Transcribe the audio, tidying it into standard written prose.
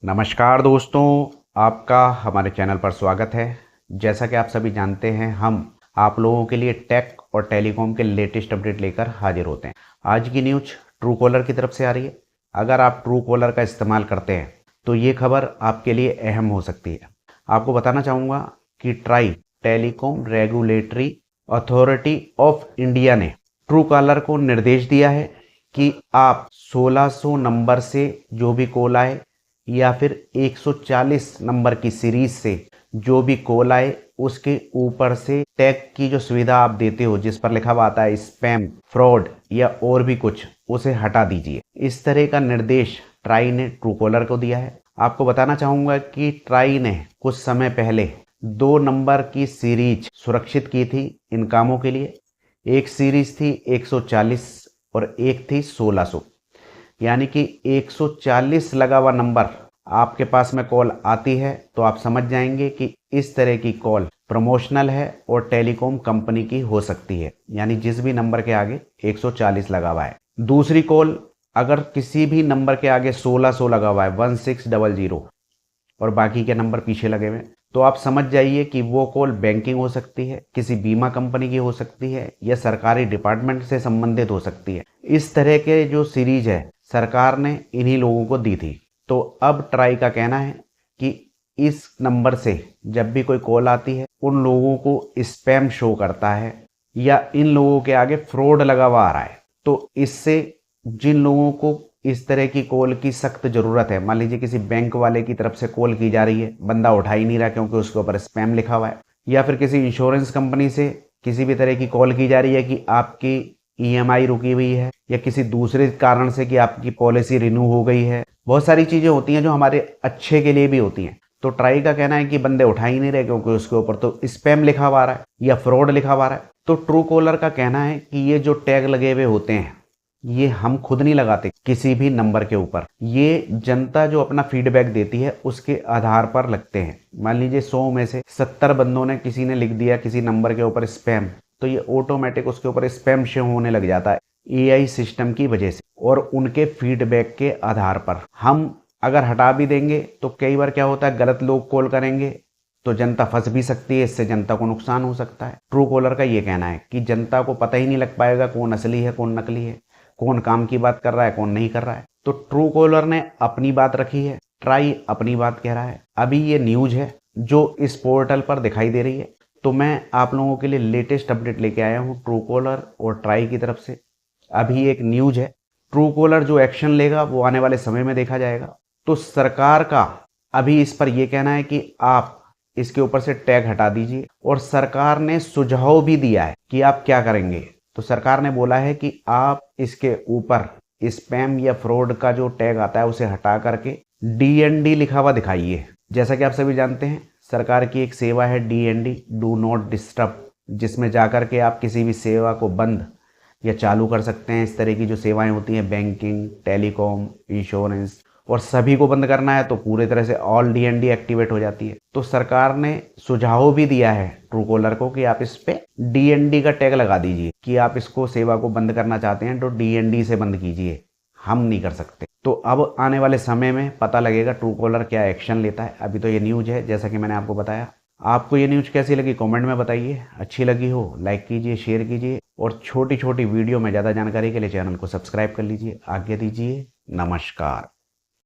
नमस्कार दोस्तों, आपका हमारे चैनल पर स्वागत है। जैसा कि आप सभी जानते हैं, हम आप लोगों के लिए टेक और टेलीकॉम के लेटेस्ट अपडेट लेकर हाजिर होते हैं। आज की न्यूज ट्रू कॉलर की तरफ से आ रही है। अगर आप ट्रू कॉलर का इस्तेमाल करते हैं तो ये खबर आपके लिए अहम हो सकती है। आपको बताना चाहूँगा कि try telecom regulatory authority of India ने ट्रू कॉलर को निर्देश दिया है कि आप 1600 नंबर से जो भी कॉल आए या फिर 140 नंबर की सीरीज से जो भी कॉल आए उसके ऊपर से टैग की जो सुविधा आप देते हो जिस पर लिखा हुआ आता है स्पैम, फ्रॉड या और भी कुछ, उसे हटा दीजिए। इस तरह का निर्देश ट्राई ने ट्रू कॉलर को दिया है। आपको बताना चाहूंगा कि ट्राई ने कुछ समय पहले 2 नंबर की सीरीज सुरक्षित की थी इन कामों के लिए। एक सीरीज थी 140 और एक थी 1600, यानी कि 140 लगा हुआ नंबर आपके पास में कॉल आती है तो आप समझ जाएंगे कि इस तरह की कॉल प्रमोशनल है और टेलीकॉम कंपनी की हो सकती है, यानी जिस भी नंबर के आगे 140 लगा हुआ है। दूसरी कॉल अगर किसी भी नंबर के आगे 1600 लगा हुआ है 1600 और बाकी के नंबर पीछे लगे हुए, तो आप समझ जाइए कि वो कॉल बैंकिंग हो सकती है, किसी बीमा कंपनी की हो सकती है या सरकारी डिपार्टमेंट से संबंधित हो सकती है। इस तरह के जो सीरीज है सरकार ने इन्हीं लोगों को दी थी। तो अब ट्राई का कहना है कि इस नंबर से जब भी कोई कॉल आती है उन लोगों को स्पैम शो करता है या इन लोगों के आगे फ्रॉड लगा हुआ आ रहा है, तो इससे जिन लोगों को इस तरह की कॉल की सख्त ज़रूरत है, मान लीजिए किसी बैंक वाले की तरफ से कॉल की जा रही है, बंदा उठा ही नहीं रहा क्योंकि उसके ऊपर स्पैम लिखा हुआ है, या फिर किसी इंश्योरेंस कंपनी से किसी भी तरह की कॉल की जा रही है कि आपकी ईएमआई रुकी हुई है या किसी दूसरे कारण से कि आपकी पॉलिसी रिन्यू हो गई है। बहुत सारी चीज़ें होती हैं जो हमारे अच्छे के लिए भी होती हैं। तो ट्राई का कहना है कि बंदे उठा ही नहीं रहे क्योंकि उसके ऊपर तो स्पैम लिखा हुआ आ रहा है या फ्रॉड लिखा हुआ आ रहा है। तो ट्रू कॉलर का कहना है कि ये जो टैग लगे हुए होते हैं ये हम खुद नहीं लगाते किसी भी नंबर के ऊपर, ये जनता जो अपना फीडबैक देती है उसके आधार पर लगते हैं। मान लीजिए 100 में से 70 बंदों ने किसी ने लिख दिया किसी नंबर के ऊपर स्पैम, तो ये ऑटोमेटिक उसके ऊपर स्पैम शो होने लग जाता है एआई सिस्टम की वजह से। और उनके फीडबैक के आधार पर हम अगर हटा भी देंगे तो कई बार क्या होता है, गलत लोग कॉल करेंगे तो जनता फंस भी सकती है, इससे जनता को नुकसान हो सकता है। ट्रू कॉलर का ये कहना है कि जनता को पता ही नहीं लग पाएगा कौन असली है कौन नकली है, कौन काम की बात कर रहा है कौन नहीं कर रहा है। तो ट्रू कॉलर ने अपनी बात रखी है, ट्राई अपनी बात कह रहा है। अभी ये न्यूज है जो इस पोर्टल पर दिखाई दे रही है, तो मैं आप लोगों के लिए लेटेस्ट अपडेट लेके आया हूँ ट्रू कॉलर और ट्राई की तरफ से। अभी एक न्यूज है, ट्रू कॉलर जो एक्शन लेगा वो आने वाले समय में देखा जाएगा। तो सरकार का अभी इस पर यह कहना है कि आप इसके ऊपर से टैग हटा दीजिए, और सरकार ने सुझाव भी दिया है कि आप क्या करेंगे। तो सरकार ने बोला है कि आप इसके ऊपर स्पैम या फ्रॉड का जो टैग आता है उसे हटा करके डीएनडी लिखा हुआ दिखाइए। जैसा कि आप सभी जानते हैं सरकार की एक सेवा है डीएनडी, डू नॉट डिस्टर्ब, जिसमें जाकर के आप किसी भी सेवा को बंद या चालू कर सकते हैं। इस तरह की जो सेवाएं होती हैं बैंकिंग, टेलीकॉम, इंश्योरेंस, और सभी को बंद करना है तो पूरे तरह से ऑल डीएनडी एक्टिवेट हो जाती है। तो सरकार ने सुझाव भी दिया है ट्रू कॉलर को कि आप इस पे डीएनडी का टैग लगा दीजिए कि आप इसको सेवा को बंद करना चाहते हैं तो डीएनडी से बंद कीजिए, हम नहीं कर सकते। तो अब आने वाले समय में पता लगेगा ट्रू कॉलर क्या एक्शन लेता है। अभी तो ये न्यूज है जैसा कि मैंने आपको बताया। आपको ये न्यूज कैसी लगी कमेंट में बताइए। अच्छी लगी हो लाइक कीजिए, शेयर कीजिए, और छोटी छोटी वीडियो में ज़्यादा जानकारी के लिए चैनल को सब्सक्राइब कर लीजिए। आज्ञा दीजिए, नमस्कार।